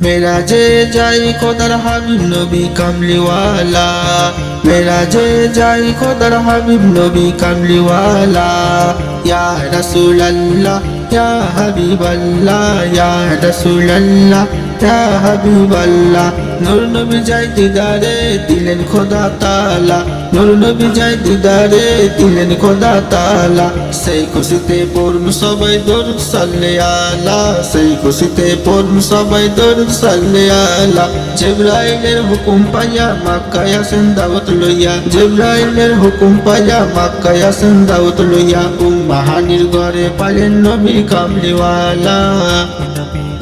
মেরাজে যাই খোদার হাবিব নবী কামলিওয়ালা, মেরাজে যাই খোদার হাবিব নবী কামলিওয়ালা। ইয়া রাসূলুল্লাহ ইয়া হাবিবাল্লাহ, ইয়া রাসূলুল্লাহ ইয়া হাবিবাল্লাহ। নূর নবী যাই দিদারে দিলেন খোদা তাআলা, নূর নবী যাই দিদারে দিলেন খোদা তাআলা। সেই খুশিতে পড়ুন সবাই দরুদ সাল্লে আলা, সেই খুশিতে পড়ুন সবাই দরুদ সাল্লে আলা। জিবরাইলের হুকুম পাইয়া মক্কায় আসেন দাওয়াত লইয়া, জিবরাইলের হুকুম পাইয়া মক্কায় আসেন দাওয়াত লইয়া। উম্মাহানির ঘরে পাইলেন নবী কামলিওয়ালা,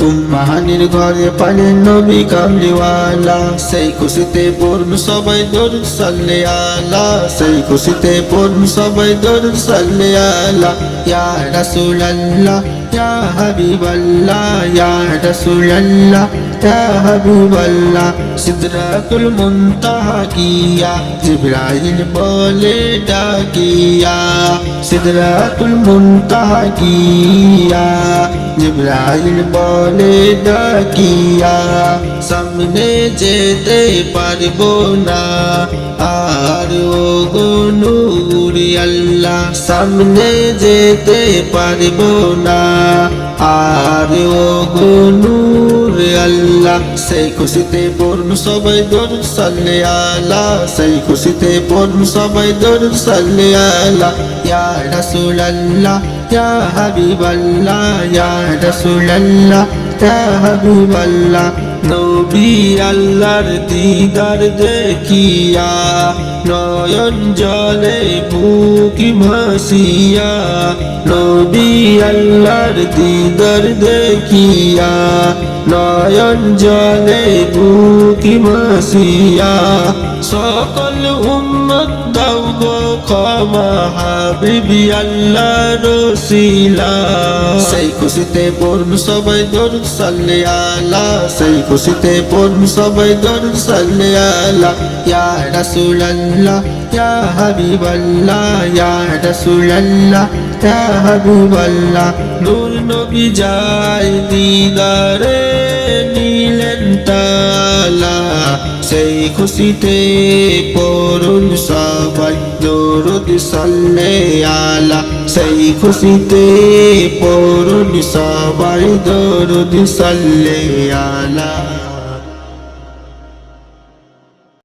উম্মাহানির ঘরে পাইলেন নবী কামলিওয়ালা। সেই খুশিতে পড়ুন সবাই দরুদ সাল্লে আলা, সেই খুশিতে পড়ুন সবাই দরুদ সাল্লে আলা। ইয়া রাসূলুল্লাহ ইয়া হাবিবাল্লাহ, ইয়া রাসূলুল্লাহ ইয়া হাবিবাল্লাহ। সিদরাতুল মুনতাহা গিয়া জিবরাইল বলে ডাকিয়া, সিদরাতুল মুনতাহা গিয়া জিবরাইল বলে ডাকিয়া। সামনে যেতে পারবো না আর ও গো নূর আল্লাহ, সামনে যেতে পারবো না আর ও গো নূর আল্লাহ। সেই খুশিতে পড়ুন সবাই দরুদ সাল্লে আলা, সেই খুশিতে পড়ুন সবাই দরুদ সাল্লে আলা। ইয়া রাসূলুল্লাহ ইয়া হাবিবাল্লাহ, ইয়া রাসূলুল্লাহ ইয়া হাবিবাল্লাহ। নবী আল্লাহর দিদার দেখিয়া নয়ন জলে বুক ভাসিয়া, নবী আল্লাহর দিদার দেখিয়া নয়ন জলে বুক ভাসিয়া। সকল উম্মত দাও গো ক্ষমা হাবিবি আল্লাহর ওসিলা। সেই খুশিতে পড়ুন সবাই দরুদ সাল্লে আলা, সেই খুশিতে পড়ুন সবাই দরুদ সাল্লে আলা। ইয়া রাসূলুল্লাহ ইয়া হাবিবাল্লাহ, ইয়া রাসূলুল্লাহ ইয়া হাবিবাল্লাহ। নূর নবী যাই দিদারে নিলেন তালা, সেই খুশিতে পড়ুন সবাই দরুদ সাল্লে আলা, সেই খুশিতে পড়ুন সবাই দরুদ সাল্লে আলা।